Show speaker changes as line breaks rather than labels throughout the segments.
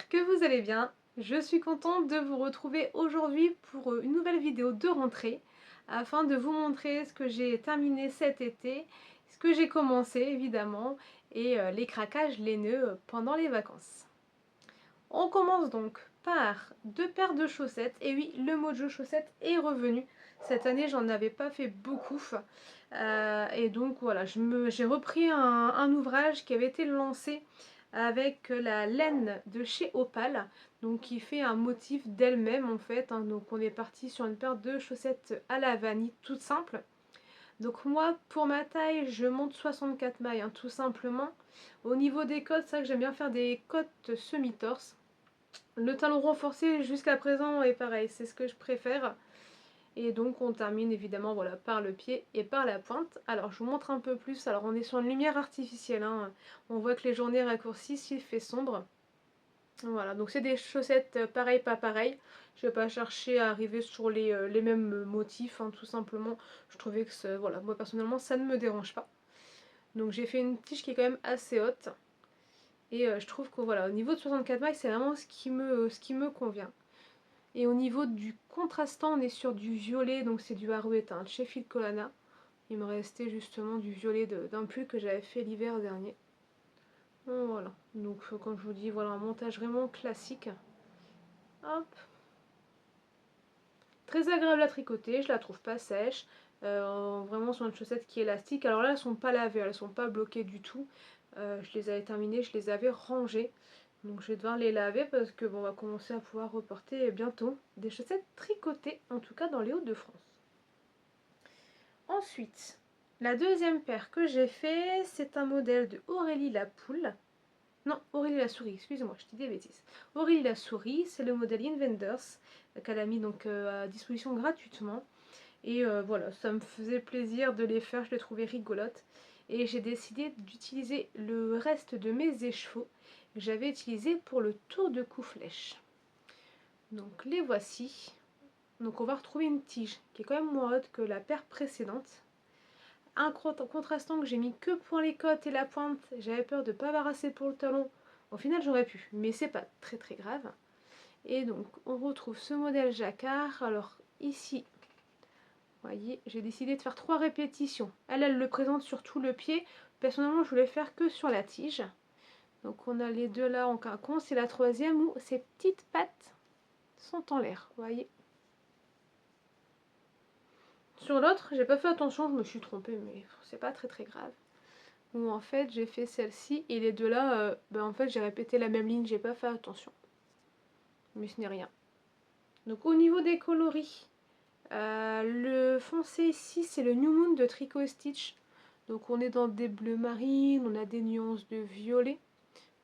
j'espère que vous allez bien. Je suis contente de vous retrouver aujourd'hui pour une nouvelle vidéo de rentrée afin de vous montrer ce que j'ai terminé cet été, ce que j'ai commencé évidemment et les craquages, les nœuds pendant les vacances. On commence donc par deux paires de chaussettes. Et oui, le mojo chaussettes est revenu. Cette année, j'en avais pas fait beaucoup. Et donc voilà, j'ai repris un ouvrage qui avait été lancé avec la laine de chez Opal, donc qui fait un motif d'elle-même en fait, hein. Donc on est parti sur une paire de chaussettes à la vanille, toute simple. Donc moi, pour ma taille, je monte 64 mailles, hein, tout simplement. Au niveau des côtes, c'est vrai que j'aime bien faire des côtes semi-torse. Le talon renforcé jusqu'à présent est pareil, c'est ce que je préfère. Et donc on termine évidemment voilà, par le pied et par la pointe. Alors je vous montre un peu plus. Alors on est sur une lumière artificielle, hein. On voit que les journées raccourcissent, il fait sombre. Voilà, donc c'est des chaussettes pareil, pas pareil. Je vais pas chercher à arriver sur les mêmes motifs, hein, tout simplement. Je trouvais que voilà, moi personnellement ça ne me dérange pas. Donc j'ai fait une tige qui est quand même assez haute. Et je trouve que voilà, au niveau de 64 mailles, c'est vraiment ce qui me convient. Et au niveau du contrastant, on est sur du violet, donc c'est du Arouette, hein, chez Phil Colana. Il me restait justement du violet d'un pull que j'avais fait l'hiver dernier. Voilà, donc comme je vous dis, voilà un montage vraiment classique. Hop. Très agréable à tricoter, je la trouve pas sèche. Vraiment sur une chaussette qui est élastique. Alors là, elles sont pas lavées, elles sont pas bloquées du tout. Je les avais terminées, je les avais rangées. Donc je vais devoir les laver parce que bon, on va commencer à pouvoir reporter bientôt des chaussettes tricotées, en tout cas dans les Hauts-de-France. Ensuite, la deuxième paire que j'ai fait, c'est un modèle de Aurélie la poule. Non, Aurélie la souris, excusez-moi, je dis des bêtises. Aurélie la souris, c'est le modèle Invenders qu'elle a mis donc à disposition gratuitement. Et voilà, ça me faisait plaisir de les faire, je les trouvais rigolotes. Et j'ai décidé d'utiliser le reste de mes écheveaux que j'avais utilisé pour le tour de cou flèche. Donc les voici. Donc on va retrouver une tige qui est quand même moins haute que la paire précédente. Un contrastant que j'ai mis que pour les côtes et la pointe. J'avais peur de ne pas avoir assez pour le talon. Au final j'aurais pu, mais c'est pas très très grave. Et donc on retrouve ce modèle jacquard. Alors ici, vous voyez, j'ai décidé de faire 3 répétitions. Elle le présente sur tout le pied. Personnellement, je voulais faire que sur la tige. Donc on a les deux là en quinconce. C'est la troisième où ces petites pattes sont en l'air. Vous voyez. Sur l'autre, j'ai pas fait attention, je me suis trompée, mais c'est pas très très grave. Où en fait, j'ai fait celle-ci et les deux là, en fait, j'ai répété la même ligne, j'ai pas fait attention. Mais ce n'est rien. Donc au niveau des coloris, le foncé ici, c'est le New Moon de Tricot Stitch. Donc on est dans des bleus marines, on a des nuances de violet.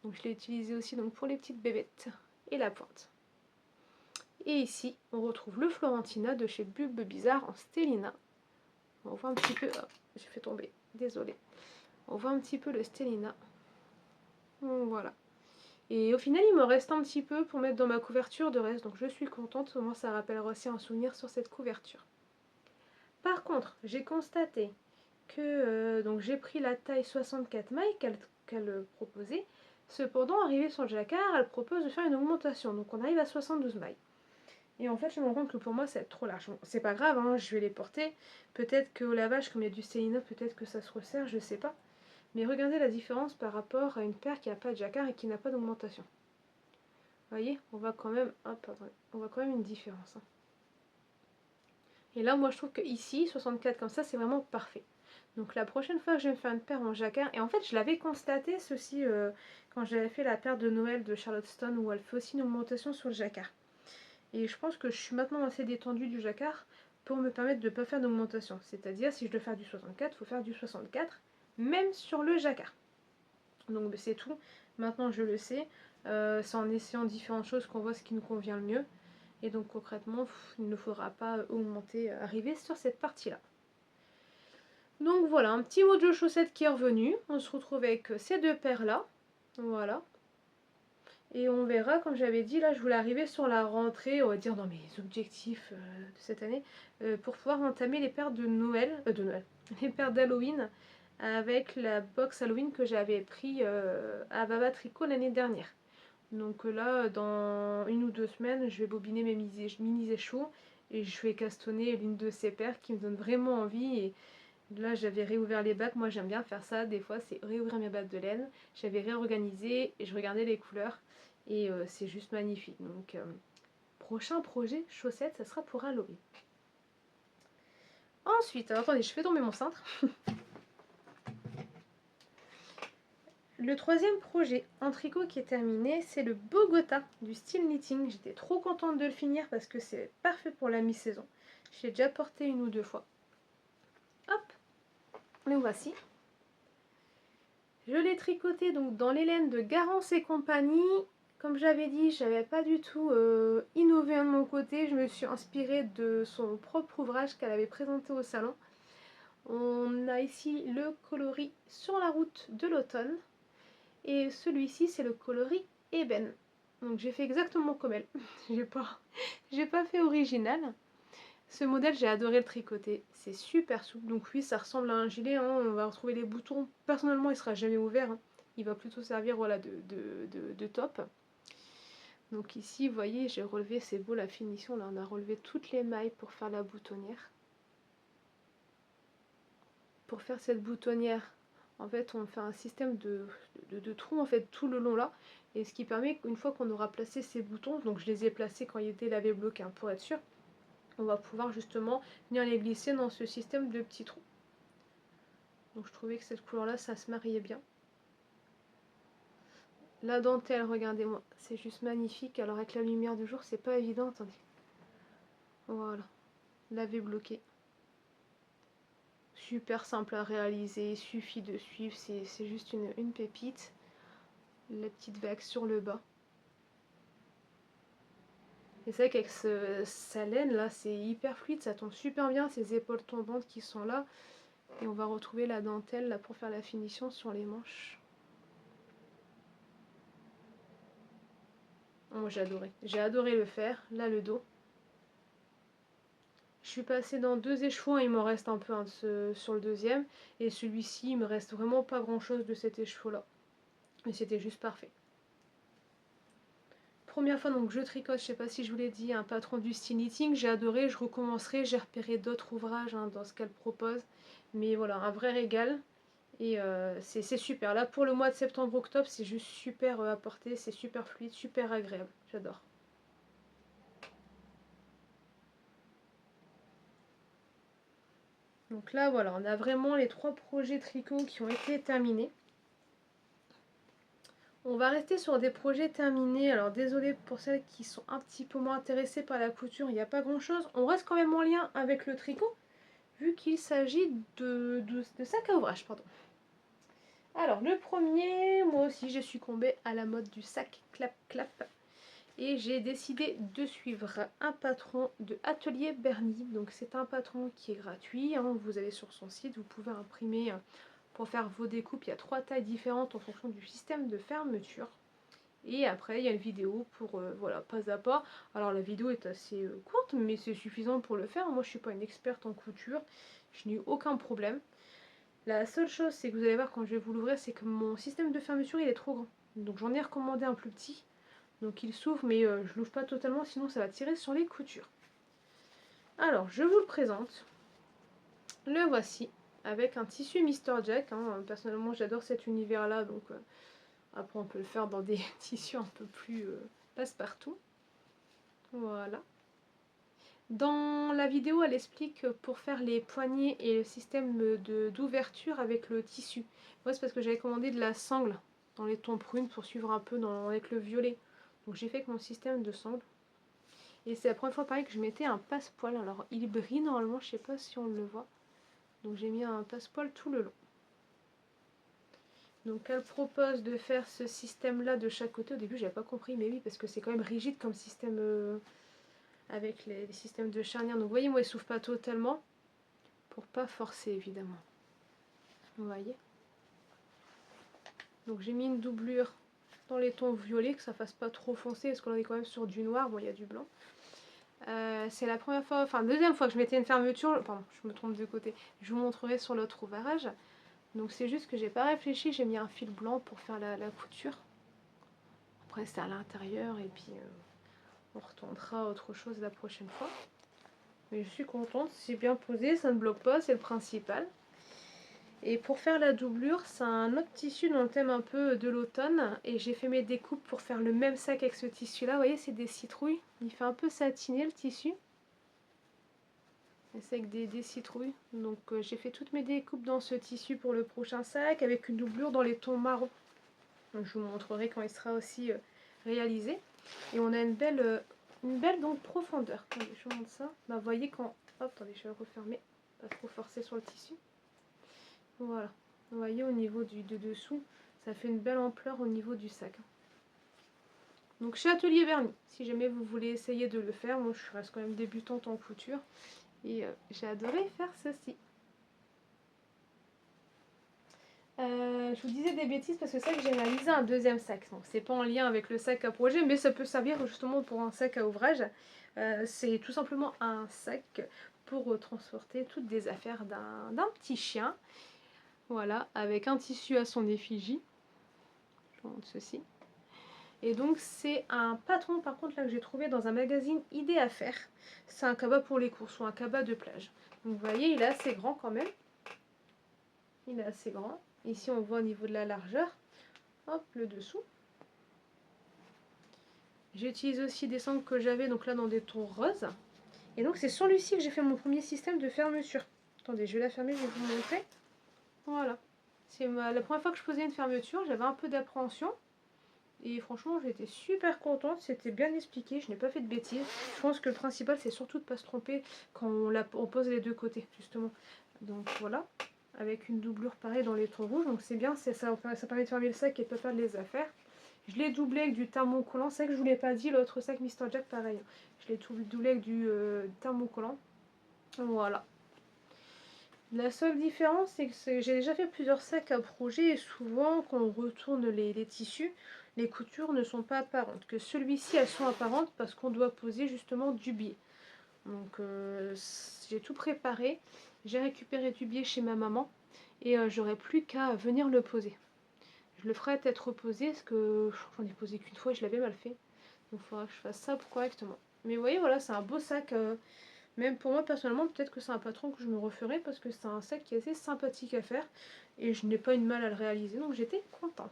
Donc je l'ai utilisé aussi donc, pour les petites bébêtes et la pointe. Et ici, on retrouve le Florentina de chez Bulbe Bizarre en Stellina. On voit un petit peu... Oh, j'ai fait tomber, désolée. On voit un petit peu le Stellina. Voilà. Et au final, il me reste un petit peu pour mettre dans ma couverture de reste. Donc je suis contente, au moins ça rappellera aussi un souvenir sur cette couverture. Par contre, j'ai constaté que donc j'ai pris la taille 64 mailles qu'elle proposait. Cependant, arrivé sur le jacquard, elle propose de faire une augmentation. Donc on arrive à 72 mailles. Et en fait, je me rends compte que pour moi, ça va être trop large. Bon, c'est pas grave, hein, je vais les porter. Peut-être qu'au lavage, comme il y a du Célina, peut-être que ça se resserre, je sais pas. Mais regardez la différence par rapport à une paire qui n'a pas de jacquard et qui n'a pas d'augmentation. Vous voyez, on voit quand même, hop, on voit quand même une différence, hein. Et là, moi, je trouve que ici, 64 comme ça, c'est vraiment parfait. Donc la prochaine fois que je vais me faire une paire en jacquard, et en fait je l'avais constaté ceci quand j'avais fait la paire de Noël de Charlotte Stone où elle fait aussi une augmentation sur le jacquard. Et je pense que je suis maintenant assez détendue du jacquard pour me permettre de ne pas faire d'augmentation. C'est-à-dire si je dois faire du 64, il faut faire du 64, même sur le jacquard. Donc c'est tout, maintenant je le sais, c'est en essayant différentes choses qu'on voit ce qui nous convient le mieux. Et donc concrètement, il ne faudra pas augmenter, arriver sur cette partie-là. Donc voilà, un petit mot de chaussette qui est revenu. On se retrouve avec ces deux paires là. Voilà. Et on verra, comme j'avais dit, là je voulais arriver sur la rentrée, on va dire dans mes objectifs de cette année, pour pouvoir entamer les paires de Noël, les paires d'Halloween avec la box Halloween que j'avais pris à Baba Tricot l'année dernière. Donc là, dans 1 ou 2 semaines, je vais bobiner mes mini échos et je vais castonner l'une de ces paires qui me donne vraiment envie. Et là, j'avais réouvert les bacs. Moi, j'aime bien faire ça. Des fois, c'est réouvrir mes bacs de laine. J'avais réorganisé et je regardais les couleurs. Et c'est juste magnifique. Donc, prochain projet chaussettes, ça sera pour Halloween. Ensuite, alors attendez, je fais tomber mon cintre. Le troisième projet en tricot qui est terminé, c'est le Bogota du style knitting. J'étais trop contente de le finir parce que c'est parfait pour la mi-saison. Je l'ai déjà porté 1 ou 2 fois. Hop, le voici. Je l'ai tricoté donc dans les laines de Garance et compagnie. Comme j'avais dit, je n'avais pas du tout innové de mon côté. Je me suis inspirée de son propre ouvrage qu'elle avait présenté au salon. On a ici le coloris sur la route de l'automne. Et celui-ci, c'est le coloris ébène. Donc j'ai fait exactement comme elle. j'ai pas fait original. Ce modèle, j'ai adoré le tricoter. C'est super souple. Donc oui, ça ressemble à un gilet. Hein. On va retrouver les boutons. Personnellement, il sera jamais ouvert. Hein. Il va plutôt servir voilà, de top. Donc ici, vous voyez, j'ai relevé, c'est beau la finition. Là, on a relevé toutes les mailles pour faire la boutonnière. Pour faire cette boutonnière, en fait, on fait un système de trous en fait tout le long là. Et ce qui permet qu'une fois qu'on aura placé ces boutons, donc je les ai placés quand ils étaient lavés bloqués hein, pour être sûr, on va pouvoir justement venir les glisser dans ce système de petits trous. Donc je trouvais que cette couleur là, ça se mariait bien. La dentelle, regardez-moi, c'est juste magnifique. Alors avec la lumière du jour, c'est pas évident, attendez. Voilà, lavé bloqué. Super simple à réaliser, il suffit de suivre, c'est juste une pépite. La petite vague sur le bas. Et c'est vrai qu'avec sa laine là, c'est hyper fluide, ça tombe super bien, ces épaules tombantes qui sont là. Et on va retrouver la dentelle là pour faire la finition sur les manches. Oh, j'ai adoré le faire. Là le dos. Je suis passée dans 2 écheveaux, il m'en reste un peu hein, sur le deuxième. Et celui-ci, il me reste vraiment pas grand chose de cet écheveau là. Mais c'était juste parfait. Première fois donc je tricote, je sais pas si je vous l'ai dit, un patron du style knitting, j'ai adoré, je recommencerai, j'ai repéré d'autres ouvrages hein, dans ce qu'elle propose, mais voilà, un vrai régal, et c'est super. Là pour le mois de septembre-octobre, c'est juste super à porter, c'est super fluide, super agréable, j'adore. Donc là voilà, on a vraiment les 3 projets tricot qui ont été terminés. On va rester sur des projets terminés. Alors désolé pour celles qui sont un petit peu moins intéressées par la couture, il n'y a pas grand chose. On reste quand même en lien avec le tricot, vu qu'il s'agit de sac à ouvrage. Pardon. Alors le premier, moi aussi j'ai succombé à la mode du sac clap-clap. Et j'ai décidé de suivre un patron de Atelier Bernie. Donc c'est un patron qui est gratuit. Hein. Vous allez sur son site, vous pouvez imprimer pour faire vos découpes. Il y a 3 tailles différentes en fonction du système de fermeture. Et après il y a une vidéo pour voilà, pas à pas. Alors la vidéo est assez courte mais c'est suffisant pour le faire. Moi je suis pas une experte en couture, je n'ai eu aucun problème. La seule chose c'est que vous allez voir quand je vais vous l'ouvrir, c'est que mon système de fermeture il est trop grand. Donc j'en ai recommandé un plus petit. Donc il s'ouvre mais je l'ouvre pas totalement sinon ça va tirer sur les coutures. Alors je vous le présente. Le voici avec un tissu Mister Jack. Hein. Personnellement j'adore cet univers là donc après on peut le faire dans des tissus un peu plus passe-partout. Voilà. Dans la vidéo, elle explique pour faire les poignées et le système d'ouverture avec le tissu. Moi, c'est parce que j'avais commandé de la sangle dans les tons prunes pour suivre un peu avec le violet. Donc j'ai fait avec mon système de sangle. Et c'est la première fois pareil que je mettais un passepoil. Alors il brille normalement, je sais pas si on le voit. Donc j'ai mis un passepoil tout le long. Donc elle propose de faire ce système là de chaque côté. Au début j'avais pas compris, mais oui, parce que c'est quand même rigide comme système avec les systèmes de charnière. Donc vous voyez, moi il s'ouvre pas totalement pour pas forcer évidemment. Vous voyez. Donc j'ai mis une doublure dans les tons violets, que ça fasse pas trop foncé, parce qu'on est quand même sur du noir, bon il y a du blanc. C'est la première fois, enfin deuxième fois que je mettais une fermeture, pardon je me trompe de côté, je vous montrerai sur l'autre ouvrage. Donc c'est juste que j'ai pas réfléchi, j'ai mis un fil blanc pour faire la couture. pour rester à l'intérieur et puis on retournera à autre chose la prochaine fois. Mais je suis contente, c'est bien posé, ça ne bloque pas, c'est le principal. Et pour faire la doublure, c'est un autre tissu dans le thème un peu de l'automne. Et j'ai fait mes découpes pour faire le même sac avec ce tissu-là. Vous voyez, c'est des citrouilles. Il fait un peu satiné le tissu. Et c'est avec des citrouilles. Donc j'ai fait toutes mes découpes dans ce tissu pour le prochain sac avec une doublure dans les tons marron. Donc, je vous montrerai quand il sera aussi réalisé. Et on a une belle donc, profondeur. Attendez, je vous montre ça. Bah, vous voyez quand... Hop, attendez, je vais le refermer. Pas trop forcer sur le tissu. Voilà. Vous voyez au niveau de dessous, ça fait une belle ampleur au niveau du sac. Donc chez Atelier Vernis, si jamais vous voulez essayer de le faire, moi je reste quand même débutante en couture. Et j'ai adoré faire ceci. Je vous disais des bêtises parce que c'est vrai que j'ai réalisé un deuxième sac. Donc c'est pas en lien avec le sac à projet, mais ça peut servir justement pour un sac à ouvrage. C'est tout simplement un sac pour transporter toutes des affaires d'un petit chien. Voilà, avec un tissu à son effigie. Je vous montre ceci. Et donc c'est un patron par contre là que j'ai trouvé dans un magazine Idées à faire. C'est un cabas pour les courses ou un cabas de plage. Donc vous voyez, il est assez grand quand même. Il est assez grand. Ici on voit au niveau de la largeur. Hop, le dessous. J'utilise aussi des sangles que j'avais donc là dans des tons roses. Et donc c'est sur Lucie que j'ai fait mon premier système de fermeture. Attendez, je vais la fermer, je vais vous montrer. Voilà. C'est la première fois que je posais une fermeture, j'avais un peu d'appréhension. Et franchement, j'étais super contente, c'était bien expliqué, je n'ai pas fait de bêtises. Je pense que le principal, c'est surtout de ne pas se tromper quand on pose les deux côtés, justement. Donc voilà, avec une doublure pareille dans les tons rouges, donc c'est bien, ça permet de fermer le sac et de ne pas perdre les affaires. Je l'ai doublé avec du thermocollant, c'est vrai que je ne vous l'ai pas dit, l'autre sac Mr. Jack, pareil. Je l'ai doublé avec du thermocollant. Voilà. La seule différence, c'est que j'ai déjà fait plusieurs sacs à projet et souvent, quand on retourne les tissus, les coutures ne sont pas apparentes. Que celui-ci, elles sont apparentes parce qu'on doit poser justement du biais. Donc, j'ai tout préparé. J'ai récupéré du biais chez ma maman et j'aurai plus qu'à venir le poser. Je le ferai peut-être reposer parce que j'en ai posé qu'une fois et je l'avais mal fait. Donc, il faudra que je fasse ça correctement. Mais vous voyez, voilà, c'est un beau sac. Même pour moi personnellement, peut-être que c'est un patron que je me referai parce que c'est un sac qui est assez sympathique à faire et je n'ai pas eu de mal à le réaliser, donc j'étais contente.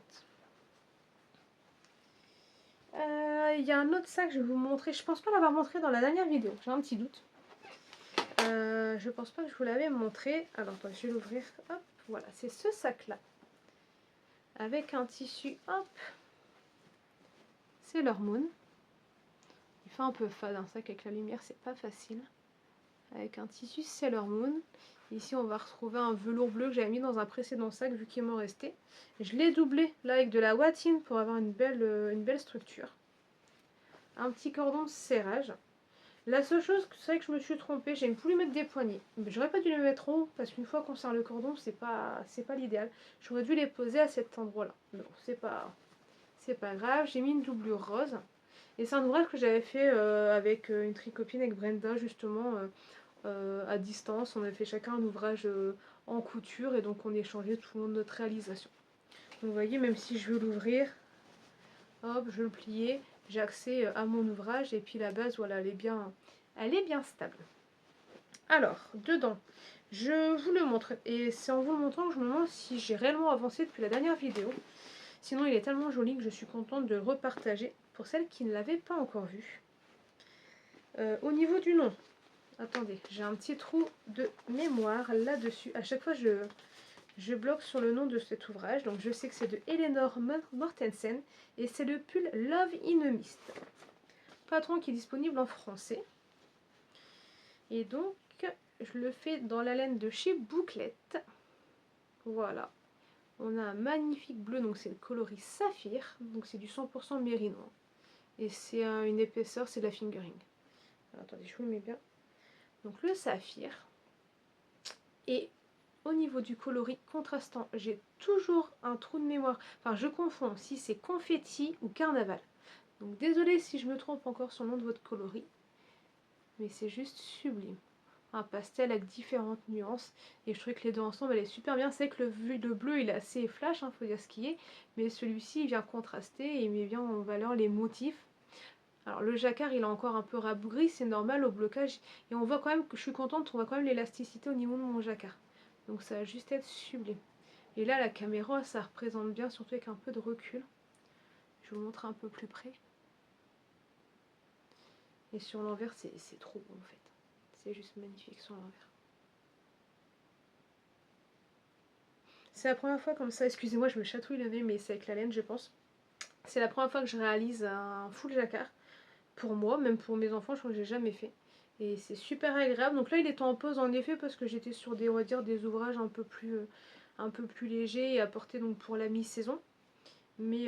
Il y a un autre sac, je vais vous montrer. Je pense pas l'avoir montré dans la dernière vidéo, j'ai un petit doute. Je pense pas que je vous l'avais montré. Alors attends, je vais l'ouvrir. Hop, voilà, c'est ce sac là. Avec un tissu, hop. C'est leur Moon. Il fait un peu fade un sac avec la lumière, c'est pas facile. Avec un tissu Sailor Moon. Ici on va retrouver un velours bleu que j'avais mis dans un précédent sac vu qu'il m'en restait. Je l'ai doublé là avec de la watine pour avoir une belle structure. Un petit cordon de serrage. La seule chose, c'est que je me suis trompée, j'ai voulu mettre des poignées. J'aurais pas dû les mettre haut parce qu'une fois qu'on serre le cordon, c'est pas l'idéal. J'aurais dû les poser à cet endroit-là. Non, c'est pas grave. J'ai mis une doublure rose. Et c'est un ouvrage que j'avais fait avec une tricopine, avec Brenda justement. À distance, on a fait chacun un ouvrage en couture et donc on échangeait tout le monde notre réalisation. Donc vous voyez, même si je veux l'ouvrir, hop, je le plier, j'ai accès à mon ouvrage et puis la base, voilà, elle est bien stable. Alors, dedans, je vous le montre et c'est en vous le montrant que je me demande si j'ai réellement avancé depuis la dernière vidéo. Sinon, il est tellement joli que je suis contente de le repartager pour celles qui ne l'avaient pas encore vu. Au niveau du nom, attendez, j'ai un petit trou de mémoire là-dessus. À chaque fois, je bloque sur le nom de cet ouvrage. Donc, je sais que c'est de Eleanor Mortensen. Et c'est le pull Love in a Mist. Patron qui est disponible en français. Et donc, je le fais dans la laine de chez Bouclette. Voilà. On a un magnifique bleu. Donc, c'est le coloris saphir. Donc, c'est du 100% mérino. Et c'est une épaisseur, c'est de la fingering. Alors, attendez, je vous le mets bien. Donc le saphir. Et au niveau du coloris contrastant, j'ai toujours un trou de mémoire. Enfin, je confonds si c'est confetti ou carnaval. Donc désolée si je me trompe encore sur le nom de votre coloris. Mais c'est juste sublime. un pastel avec différentes nuances. Et je trouvais que les deux ensemble allaient super bien. C'est que le bleu il est assez flash, faut dire ce qui est. Mais celui-ci il vient contraster et il met bien en valeur les motifs. Alors le jacquard il est encore un peu rabougri, c'est normal au blocage. Et on voit quand même que je suis contente, on voit quand même l'élasticité au niveau de mon jacquard. Donc ça va juste être sublime. Et là la caméra ça représente bien, surtout avec un peu de recul. Je vous montre un peu plus près. Et sur l'envers c'est trop beau en fait. C'est juste magnifique sur l'envers. C'est la première fois comme ça, excusez-moi je me chatouille le nez mais c'est avec la laine je pense. C'est la première fois que je réalise un full jacquard. Pour moi, même pour mes enfants, je crois que j'ai jamais fait. Et c'est super agréable. Donc là il était en pause en effet parce que j'étais sur des, on va dire, des ouvrages un peu plus légers et à porter donc pour la mi-saison. Mais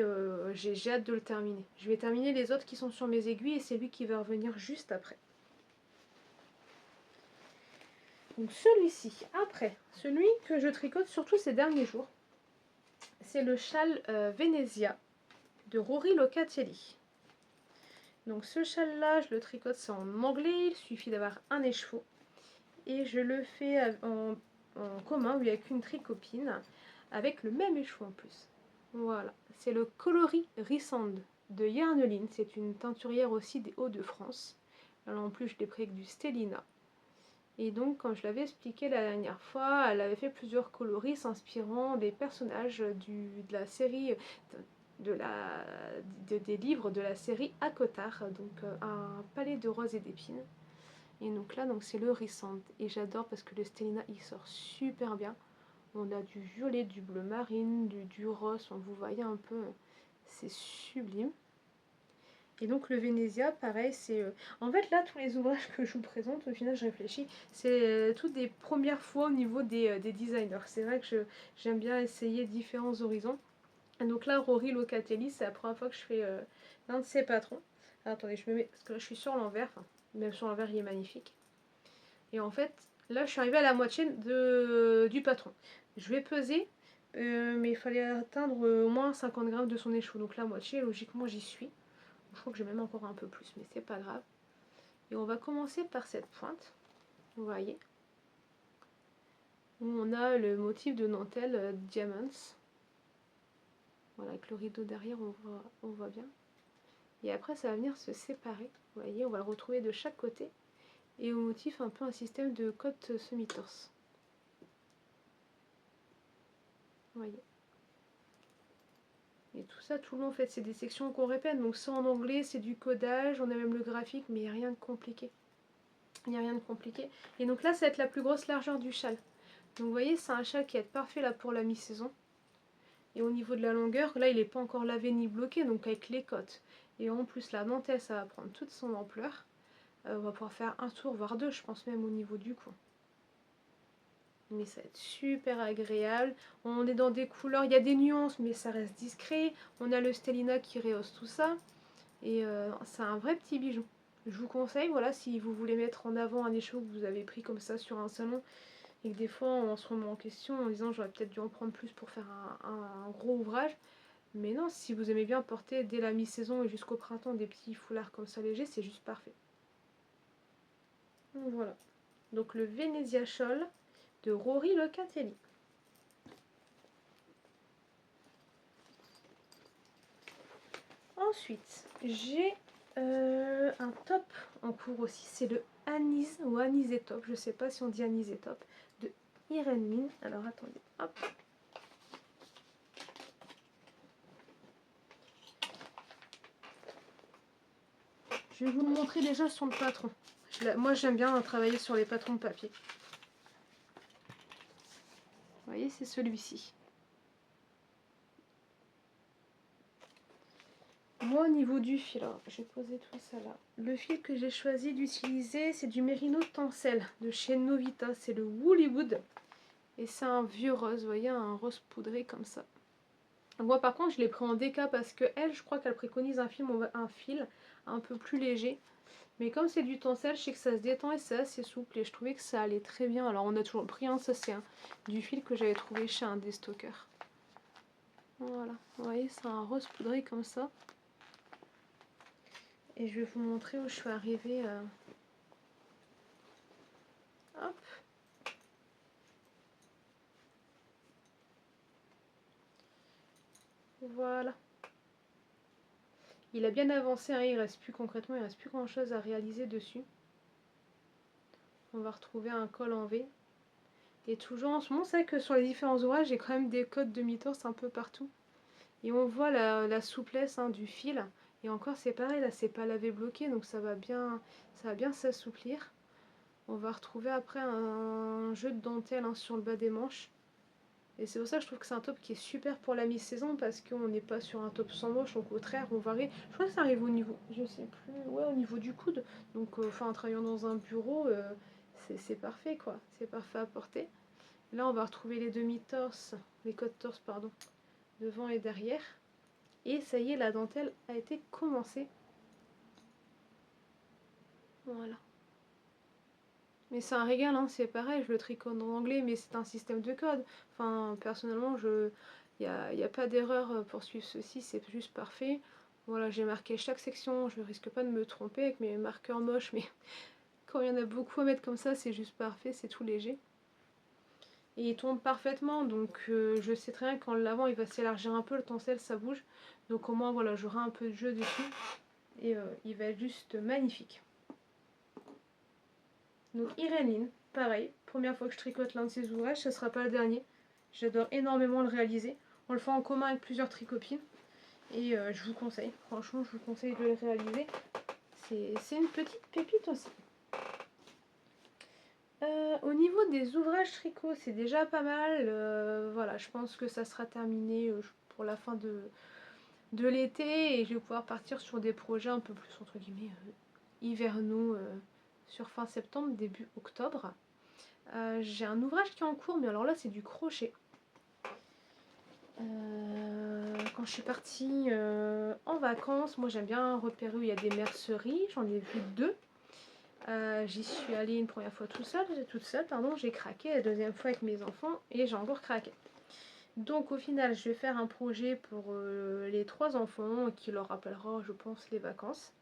j'ai hâte de le terminer. Je vais terminer les autres qui sont sur mes aiguilles et c'est lui qui va revenir juste après. Donc celui-ci, après, celui que je tricote surtout ces derniers jours, c'est le châle Venezia de Rory Locatelli. Donc ce châle là, je le tricote, c'est en anglais, il suffit d'avoir un écheveau. Et je le fais en commun, oui, avec une tricopine, avec le même écheveau en plus. Voilà, c'est le coloris Rissand de Yarneline, c'est une teinturière aussi des Hauts-de-France. Là en plus je l'ai pris avec du Stellina. Et donc, comme je l'avais expliqué la dernière fois, elle avait fait plusieurs coloris s'inspirant des personnages de la série, des livres de la série Akotar, donc un palais de roses et d'épines. Et donc là, c'est le Rissant. Et j'adore parce que le Stellina, il sort super bien. On a du violet, du bleu marine, du rose, vous voyez un peu, c'est sublime. Et donc le Venezia, pareil, c'est... En fait, là, tous les ouvrages que je vous présente, au final, je réfléchis, c'est toutes des premières fois au niveau des designers. C'est vrai que j'aime bien essayer différents horizons. Et donc là, Rory Locatelli, c'est la première fois que je fais l'un de ses patrons. Alors, attendez, je me mets... Parce que là, je suis sur l'envers. Enfin, même sur l'envers, il est magnifique. Et en fait, là, je suis arrivée à la moitié du patron. Je vais peser, mais il fallait atteindre au moins 50 grammes de son échou. Donc la moitié, logiquement, j'y suis. Je crois que j'ai même encore un peu plus, mais c'est pas grave. Et on va commencer par cette pointe, vous voyez, où on a le motif de dentelle Diamonds. Voilà, avec le rideau derrière, on voit bien. Et après, ça va venir se séparer. Vous voyez, on va le retrouver de chaque côté. Et au motif, un peu un système de côte semi-torse. Vous voyez. Et tout ça, tout le long, en fait, c'est des sections qu'on répète. Donc ça, en anglais, c'est du codage. On a même le graphique, mais il n'y a rien de compliqué. Il n'y a rien de compliqué. Et donc là, ça va être la plus grosse largeur du châle. Donc vous voyez, c'est un châle qui va être parfait là pour la mi-saison. Et au niveau de la longueur, là il n'est pas encore lavé ni bloqué, donc avec les côtes. Et en plus la dentelle, ça va prendre toute son ampleur. On va pouvoir faire un tour, voire deux, je pense même au niveau du cou. Mais ça va être super agréable. On est dans des couleurs, il y a des nuances, mais ça reste discret. On a le Stellina qui rehausse tout ça. Et c'est un vrai petit bijou. Je vous conseille, voilà, si vous voulez mettre en avant un écheveau que vous avez pris comme ça sur un salon, et que des fois on se remet en question en disant j'aurais peut-être dû en prendre plus pour faire un gros ouvrage. Mais non, si vous aimez bien porter dès la mi-saison et jusqu'au printemps des petits foulards comme ça légers, c'est juste parfait. Donc voilà. Donc le Venezia Shawl de Rory Locatelli. Ensuite, j'ai un top en cours aussi. C'est le Anis ou Anisé Top. Je ne sais pas si on dit Anisé Top. De Irene Min. Alors attendez. Hop. Je vais vous le montrer déjà sur le patron. Moi j'aime bien travailler sur les patrons de papier. Vous voyez, c'est celui-ci. Moi au niveau du fil, alors, je vais poser tout ça là. Le fil que j'ai choisi d'utiliser, c'est du Merino Tencel de chez Novita. C'est le Woollywood. Et c'est un vieux rose, vous voyez, un rose poudré comme ça. Moi par contre je l'ai pris en déca parce que elle, je crois qu'elle préconise un fil un peu plus léger. Mais comme c'est du tencel, je sais que ça se détend et c'est assez souple et je trouvais que ça allait très bien. Alors on a toujours pris un, ça c'est du fil que j'avais trouvé chez un déstockeur. Voilà, vous voyez, c'est un rose poudré comme ça. Et je vais vous montrer où je suis arrivée. Hop. Voilà. Il a bien avancé, hein, il reste plus concrètement, il reste plus grand chose à réaliser dessus. On va retrouver un col en V. Et toujours en ce moment, c'est vrai que sur les différents ouvrages, j'ai quand même des codes demi-torse un peu partout. Et on voit la souplesse, hein, du fil. Et encore, c'est pareil, là, c'est pas lavé bloqué, donc ça va bien s'assouplir. On va retrouver après un jeu de dentelle, hein, sur le bas des manches. Et c'est pour ça que je trouve que c'est un top qui est super pour la mi-saison, parce qu'on n'est pas sur un top sans manches, donc au contraire, on varie. Je crois que ça arrive au niveau, je sais plus, ouais, au niveau du coude. Donc, enfin, en travaillant dans un bureau, c'est parfait, quoi. C'est parfait à porter. Là, on va retrouver les demi-torses, les côtes torses, pardon, devant et derrière. Et ça y est, la dentelle a été commencée. Voilà. Mais c'est un régal, hein, c'est pareil, je le tricote en anglais, mais c'est un système de code. Enfin, personnellement, y a pas d'erreur pour suivre ceci, c'est juste parfait. Voilà, j'ai marqué chaque section, je ne risque pas de me tromper avec mes marqueurs moches, mais quand il y en a beaucoup à mettre comme ça, c'est juste parfait, c'est tout léger. Et il tombe parfaitement, donc je sais très bien qu'en le lavant, il va s'élargir un peu, le tencel, ça bouge. Donc au moins, voilà, j'aurai un peu de jeu dessus, et il va être juste magnifique. Donc Irénine, pareil, première fois que je tricote l'un de ses ouvrages, ce ne sera pas le dernier. J'adore énormément le réaliser. On le fait en commun avec plusieurs tricopines. Et je vous conseille, franchement, je vous conseille de le réaliser. C'est une petite pépite aussi. Au niveau des ouvrages tricot, c'est déjà pas mal. Voilà, je pense que ça sera terminé pour la fin de l'été. Et je vais pouvoir partir sur des projets un peu plus, entre guillemets, hivernaux, sur fin septembre, début octobre. J'ai un ouvrage qui est en cours, mais alors là, c'est du crochet. Quand je suis partie en vacances, moi j'aime bien repérer où il y a des merceries. J'en ai vu 2. J'y suis allée une première fois toute seule, pardon, j'ai craqué. La deuxième fois avec mes enfants et j'ai encore craqué. Donc au final, je vais faire un projet pour les 3 enfants qui leur rappellera, je pense, les vacances.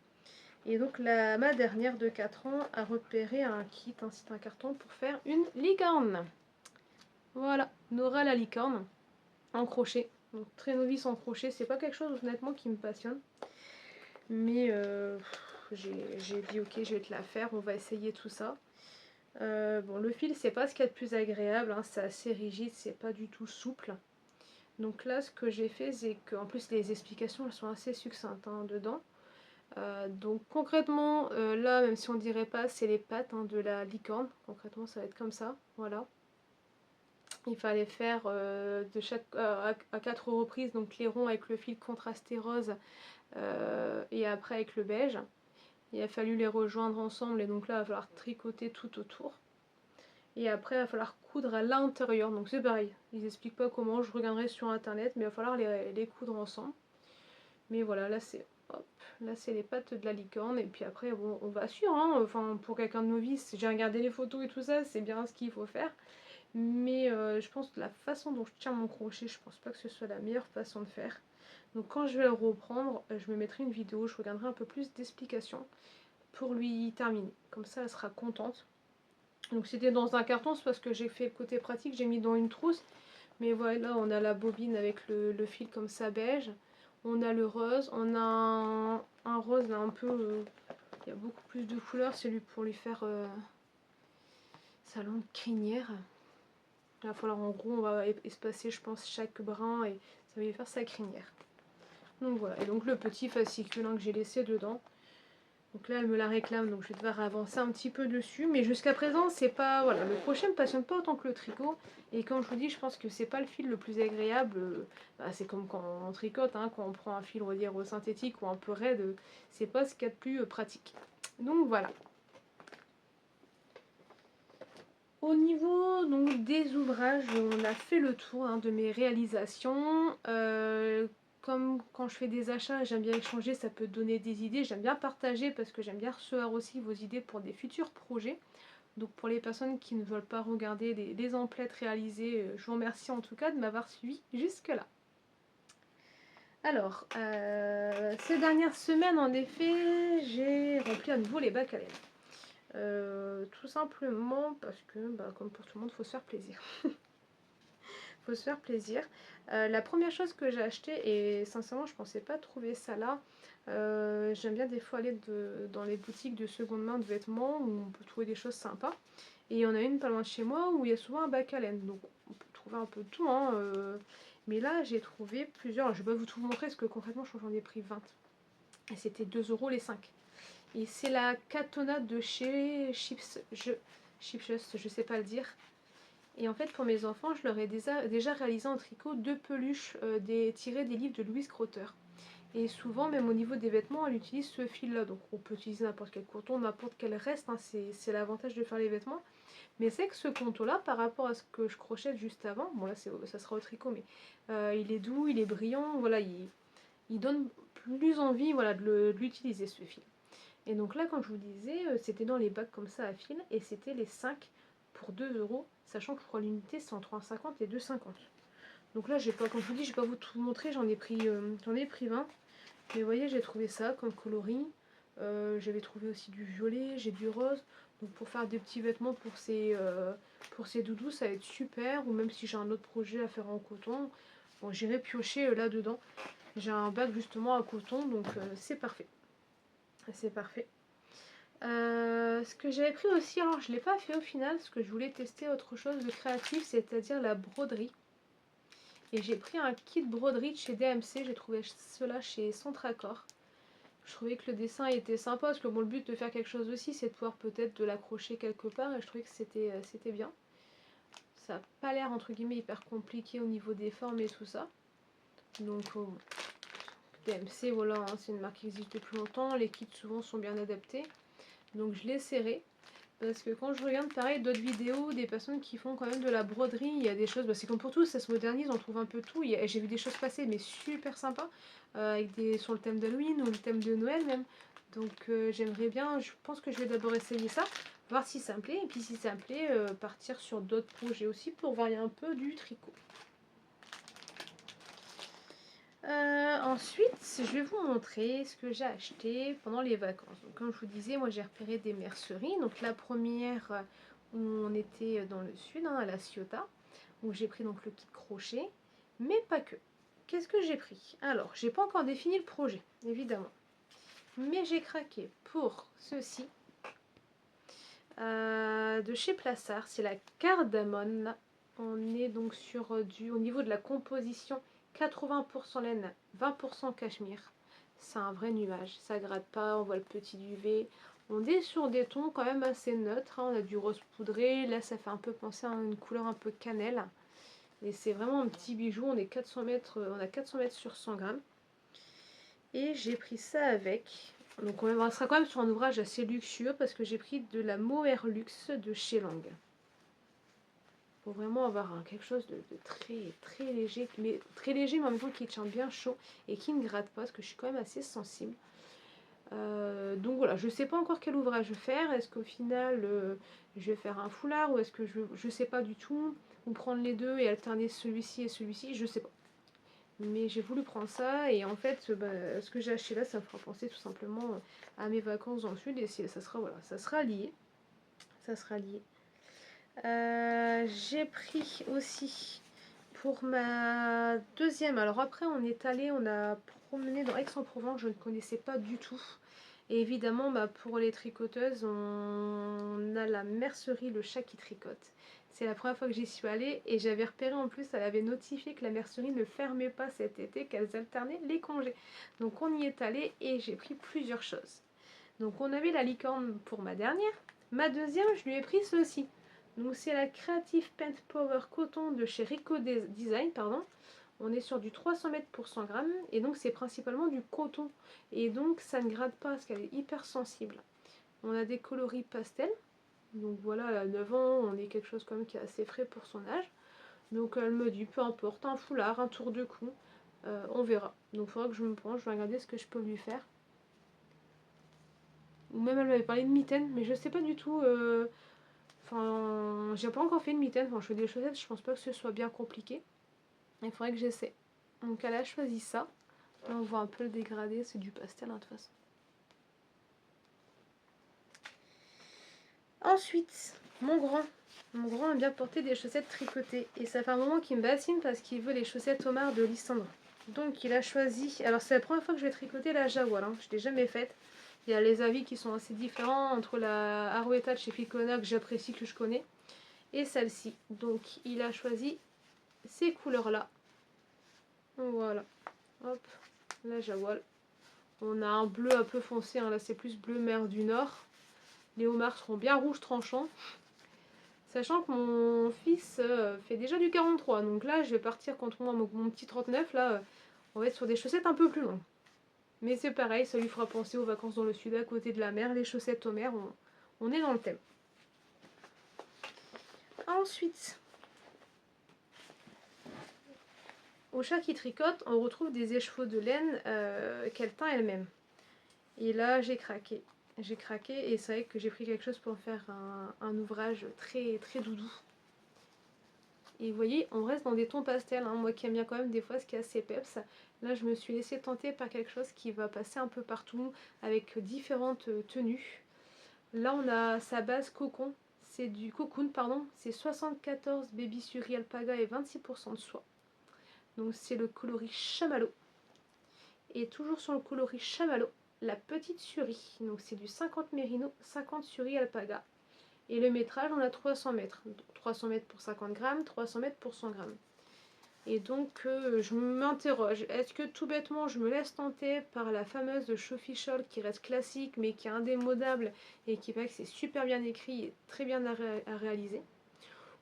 Et donc ma dernière de 4 ans a repéré un kit, ainsi un carton pour faire une licorne. Voilà, Nora la licorne en crochet. Donc très novice en crochet, c'est pas quelque chose honnêtement qui me passionne. Mais j'ai dit ok, je vais te la faire, on va essayer tout ça. Bon, le fil, c'est pas ce qu'il y a de plus agréable, hein, c'est assez rigide, c'est pas du tout souple. Donc là, ce que j'ai fait, c'est qu'en plus les explications, elles sont assez succinctes, hein, dedans. Donc concrètement, là, même si on dirait pas, c'est les pattes, hein, de la licorne. Concrètement, ça va être comme ça, voilà. Il fallait faire à 4 reprises, donc les ronds avec le fil contrasté rose et après avec le beige. Il a fallu les rejoindre ensemble et donc là il va falloir tricoter tout autour. Et après il va falloir coudre à l'intérieur, donc c'est pareil. Ils expliquent pas comment, je regarderai sur internet, mais il va falloir les coudre ensemble. Mais voilà, là c'est les pattes de la licorne et puis après bon, on va suivre, hein. Enfin pour quelqu'un de novice, j'ai regardé les photos et tout ça, c'est bien ce qu'il faut faire. Mais je pense que la façon dont je tiens mon crochet, je pense pas que ce soit la meilleure façon de faire. Donc quand je vais le reprendre, je me mettrai une vidéo, je regarderai un peu plus d'explications pour lui terminer. Comme ça, elle sera contente. Donc c'était dans un carton, c'est parce que j'ai fait le côté pratique, j'ai mis dans une trousse. Mais voilà, là on a la bobine avec le fil comme ça beige. On a le rose, on a un rose là un peu... il y a beaucoup plus de couleurs, c'est lui pour lui faire sa longue crinière. Il va falloir, en gros, on va espacer, je pense, chaque brin et ça va lui faire sa crinière. Donc voilà, et donc le petit fascicule, hein, que j'ai laissé dedans. Donc là, elle me la réclame, donc je vais devoir avancer un petit peu dessus. Mais jusqu'à présent, c'est pas... Voilà, le crochet me passionne pas autant que le tricot. Et comme je vous dis, je pense que c'est pas le fil le plus agréable. C'est comme quand on tricote, hein, quand on prend un fil, on va dire, synthétique ou un peu raide. C'est pas ce qu'il y a de plus pratique. Donc voilà. Au niveau donc, des ouvrages, on a fait le tour, hein, de mes réalisations. Comme quand je fais des achats, j'aime bien échanger, ça peut donner des idées. J'aime bien partager parce que j'aime bien recevoir aussi vos idées pour des futurs projets. Donc pour les personnes qui ne veulent pas regarder les emplettes réalisées, je vous remercie en tout cas de m'avoir suivi jusque-là. Alors, ces dernières semaines, en effet, j'ai rempli à nouveau les bacs à lettres. Tout simplement parce que, bah, comme pour tout le monde, il faut se faire plaisir. Faut se faire plaisir. La première chose que j'ai acheté, et sincèrement je pensais pas trouver ça là, j'aime bien des fois aller dans les boutiques de seconde main de vêtements où on peut trouver des choses sympas. Et il y en a une pas loin de chez moi où il y a souvent un bac à laine, donc on peut trouver un peu de tout, hein, mais là j'ai trouvé plusieurs, alors, je vais pas vous tout montrer parce que concrètement je crois que j'en ai pris 20. Et c'était 2 euros les 5. Et c'est la catonade de chez Chips, je sais pas le dire. Et en fait, pour mes enfants, je leur ai déjà réalisé en tricot 2 peluches tirées des livres de Louise Crotter. Et souvent, même au niveau des vêtements, elle utilise ce fil-là. Donc on peut utiliser n'importe quel coton, n'importe quel reste, hein, c'est l'avantage de faire les vêtements. Mais c'est que ce contour-là, par rapport à ce que je crochette juste avant, bon là ça sera au tricot, mais il est doux, il est brillant, voilà, il donne plus envie, voilà, de l'utiliser ce fil. Et donc là, comme je vous disais, c'était dans les bacs comme ça à fil, et c'était les 5 pour 2 euros, sachant que je crois l'unité c'est entre 1,50 et 2,50. Donc là, j'ai pas, comme je vous dis, je vais pas vous tout montrer, j'en ai pris 20. Mais vous voyez, j'ai trouvé ça comme coloris. J'avais trouvé aussi du violet, j'ai du rose. Donc pour faire des petits vêtements pour ces doudous, ça va être super. Ou même si j'ai un autre projet à faire en coton, bon, j'irai piocher là-dedans. J'ai un bac justement à coton, donc c'est parfait. C'est parfait. Ce que j'avais pris aussi, alors je ne l'ai pas fait au final, parce que je voulais tester autre chose de créatif, c'est-à-dire la broderie. Et j'ai pris un kit broderie de chez DMC, j'ai trouvé cela chez Centracor. Je trouvais que le dessin était sympa, parce que bon, le but de faire quelque chose aussi, c'est de pouvoir peut-être de l'accrocher quelque part, et je trouvais que c'était bien. Ça n'a pas l'air entre guillemets hyper compliqué au niveau des formes et tout ça. Donc DMC, voilà, hein, c'est une marque qui existe depuis longtemps, les kits souvent sont bien adaptés. Donc je l'ai serré. Parce que quand je regarde pareil d'autres vidéos, des personnes qui font quand même de la broderie, il y a des choses, bah, c'est comme pour tout, ça se modernise, on trouve un peu tout. J'ai vu des choses passer, mais super sympa, sur le thème d'Halloween ou le thème de Noël même. Donc j'aimerais bien, je pense que je vais d'abord essayer ça, voir si ça me plaît, et puis si ça me plaît, partir sur d'autres projets aussi pour varier un peu du tricot. Ensuite, je vais vous montrer ce que j'ai acheté pendant les vacances. Donc, comme je vous disais, moi j'ai repéré des merceries. Donc la première où on était dans le sud, hein, à La Ciotat, où j'ai pris donc le kit crochet, mais pas que. Qu'est-ce que j'ai pris? Alors, j'ai pas encore défini le projet, évidemment, mais j'ai craqué pour ceci de chez Plassard. C'est la cardamone. On est donc sur au niveau de la composition 80% laine, 20% cachemire. C'est un vrai nuage, ça gratte pas, on voit le petit duvet. On est sur des tons quand même assez neutres, hein. On a du rose poudré, là ça fait un peu penser à une couleur un peu cannelle. Et c'est vraiment un petit bijou, on a 400 mètres sur 100 grammes. Et j'ai pris ça avec, donc on sera quand même sur un ouvrage assez luxueux parce que j'ai pris de la Mohair Luxe de chez Lang. Pour vraiment avoir quelque chose de très très léger, mais très léger mais en même temps qui tient bien chaud et qui ne gratte pas parce que je suis quand même assez sensible. Donc voilà, je sais pas encore quel ouvrage faire. Est-ce qu'au final je vais faire un foulard ou est-ce que je sais pas du tout, ou prendre les deux et alterner celui-ci et celui-ci, je sais pas. Mais j'ai voulu prendre ça et en fait ce que j'ai acheté là ça me fera penser tout simplement à mes vacances dans le sud et ça sera, voilà, ça sera lié. Ça sera lié. J'ai pris aussi pour ma deuxième, alors après on est allé, on a promené dans Aix-en-Provence, je ne connaissais pas du tout. Et évidemment pour les tricoteuses, on a la mercerie Le Chat qui tricote. C'est la première fois que j'y suis allée et j'avais repéré en plus, elle avait notifié que la mercerie ne fermait pas cet été, qu'elles alternaient les congés. Donc on y est allé et j'ai pris plusieurs choses. Donc on avait la licorne pour ma dernière. Ma deuxième, je lui ai pris ceci. Donc c'est la Creative Paint Power Coton de chez Rico Design, pardon. On est sur du 300 mètres pour 100 grammes et donc c'est principalement du coton. Et donc ça ne gratte pas parce qu'elle est hyper sensible. On a des coloris pastel. Donc voilà, à 9 ans, on est quelque chose comme qui est assez frais pour son âge. Donc elle me dit, peu importe, un foulard, un tour de cou, on verra. Donc il faudra que je me penche, je vais regarder ce que je peux lui faire. Ou même elle m'avait parlé de mitaine, mais je sais pas du tout. Enfin, j'ai pas encore fait une mitaine. Enfin, je fais des chaussettes, je pense pas que ce soit bien compliqué. Il faudrait que j'essaie. Donc elle a choisi ça. Là, on voit un peu le dégradé, c'est du pastel hein, de toute façon. Ensuite, mon grand aime bien porter des chaussettes tricotées. Et ça fait un moment qu'il me bassine parce qu'il veut les chaussettes Omar de Lissandre. Donc il a choisi, alors c'est la première fois que je vais tricoter la Jawal, hein. Je ne l'ai jamais faite. Il y a les avis qui sont assez différents entre la Arouetta de chez Ficona que j'apprécie, que je connais, et celle-ci. Donc il a choisi ces couleurs-là. Voilà, hop, la Jawal. On a un bleu un peu foncé, hein. Là c'est plus bleu mer du Nord. Les homards seront bien rouges tranchants. Sachant que mon fils fait déjà du 43, donc là je vais partir contre moi, mon petit 39, là on va être sur des chaussettes un peu plus longues. Mais c'est pareil, ça lui fera penser aux vacances dans le sud, à côté de la mer, les chaussettes aux mers, on est dans le thème. Ensuite, au chat qui tricote, on retrouve des écheveaux de laine qu'elle teint elle-même. Et là j'ai craqué. J'ai craqué et c'est vrai que j'ai pris quelque chose pour faire un ouvrage très, très doudou. Et vous voyez, on reste dans des tons pastels, hein. Moi qui aime bien quand même des fois ce qui est assez peps. Là, je me suis laissée tenter par quelque chose qui va passer un peu partout, avec différentes tenues. Là, on a sa base cocon. C'est du cocoon, pardon. C'est 74 baby suri alpaga et 26% de soie. Donc c'est le coloris chamallow. Et toujours sur le coloris chamallow, la petite suri. Donc c'est du 50 mérino, 50 suri alpaga. Et le métrage, on a 300 mètres. 300 mètres pour 50 grammes, 300 mètres pour 100 grammes. Et donc, je m'interroge. Est-ce que tout bêtement, je me laisse tenter par la fameuse Show-Fichol qui reste classique, mais qui est indémodable et qui paraît que c'est super bien écrit et très bien à réaliser?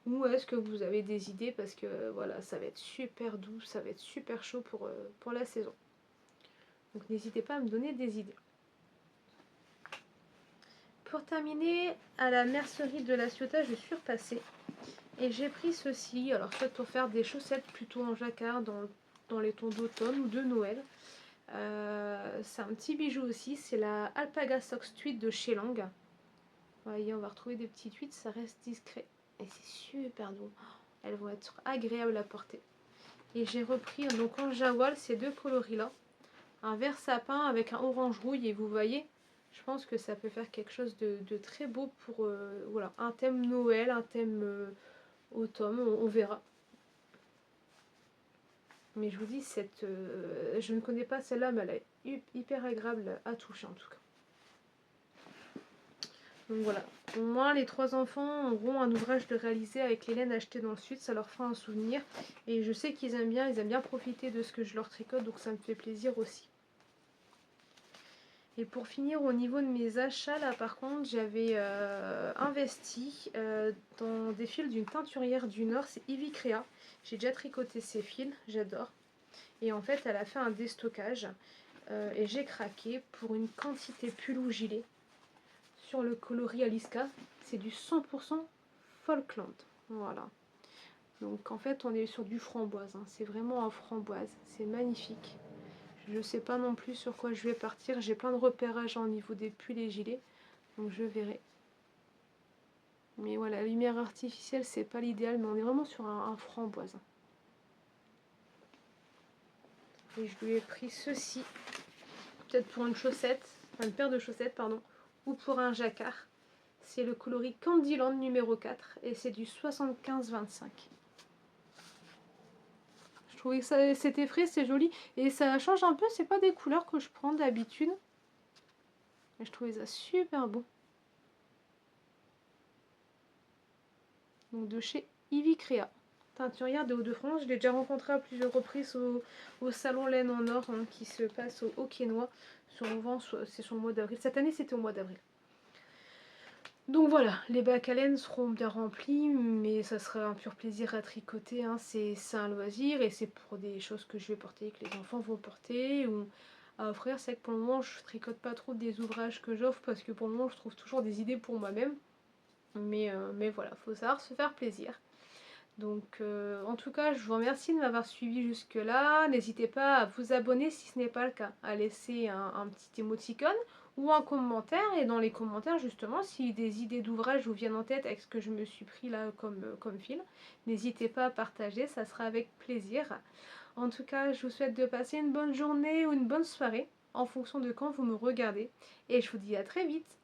Ou est-ce que vous avez des idées? Parce que voilà, ça va être super doux, ça va être super chaud pour la saison. Donc, n'hésitez pas à me donner des idées. Pour terminer, à la mercerie de la Ciotat, je suis repassée. Et j'ai pris ceci, alors soit pour faire des chaussettes plutôt en jacquard dans les tons d'automne ou de Noël. C'est un petit bijou aussi, c'est la Alpaga Socks Tweed de chez Lang. Vous voyez, on va retrouver des petits tweeds, ça reste discret. Et c'est super doux. Elles vont être agréables à porter. Et j'ai repris donc en Jawal ces deux coloris-là. Un vert sapin avec un orange rouille. Et vous voyez, je pense que ça peut faire quelque chose de très beau pour voilà, un thème Noël, un thème automne, on verra. Mais je vous dis, je ne connais pas celle-là, mais elle est hyper agréable à toucher en tout cas. Donc voilà, au moins les trois enfants auront un ouvrage de réaliser avec les laines achetées dans le sud, ça leur fera un souvenir. Et je sais qu'ils aiment bien profiter de ce que je leur tricote, donc ça me fait plaisir aussi. Et pour finir, au niveau de mes achats, là par contre, j'avais investi dans des fils d'une teinturière du Nord, c'est Ivy Crea. J'ai déjà tricoté ces fils, j'adore. Et en fait, elle a fait un déstockage et j'ai craqué pour une quantité pull ou gilet sur le coloris Aliska. C'est du 100% Falkland. Voilà. Donc en fait, on est sur du framboise, hein. C'est vraiment un framboise. C'est magnifique. Je ne sais pas non plus sur quoi je vais partir. J'ai plein de repérages au niveau des pulls et gilets. Donc je verrai. Mais voilà, la lumière artificielle, c'est pas l'idéal. Mais on est vraiment sur un framboise. Et je lui ai pris ceci. Peut-être pour une chaussette. Enfin, une paire de chaussettes, pardon. Ou pour un jacquard. C'est le coloris Candyland numéro 4. Et c'est du 75-25. Je trouvais que c'était frais, c'est joli. Et ça change un peu, c'est pas des couleurs que je prends d'habitude. Mais je trouvais ça super beau. Donc de chez Ivy Crea. Teinturière de Hauts-de-France. Je l'ai déjà rencontré à plusieurs reprises au salon Laine en Or hein, qui se passe au Quénois. C'est sur le mois d'avril. Cette année, c'était au mois d'avril. Donc voilà, les bacs à laine seront bien remplis, mais ça sera un pur plaisir à tricoter. Hein. C'est un loisir et c'est pour des choses que je vais porter, que les enfants vont porter ou à offrir. C'est que pour le moment, je tricote pas trop des ouvrages que j'offre parce que pour le moment, je trouve toujours des idées pour moi-même. Mais voilà, faut savoir se faire plaisir. Donc en tout cas, je vous remercie de m'avoir suivi jusque là. N'hésitez pas à vous abonner si ce n'est pas le cas, à laisser un petit émoticône ou un commentaire. Et dans les commentaires justement, si des idées d'ouvrage vous viennent en tête avec ce que je me suis pris là comme fil, n'hésitez pas à partager, ça sera avec plaisir. En tout cas, je vous souhaite de passer une bonne journée ou une bonne soirée en fonction de quand vous me regardez. Et je vous dis à très vite.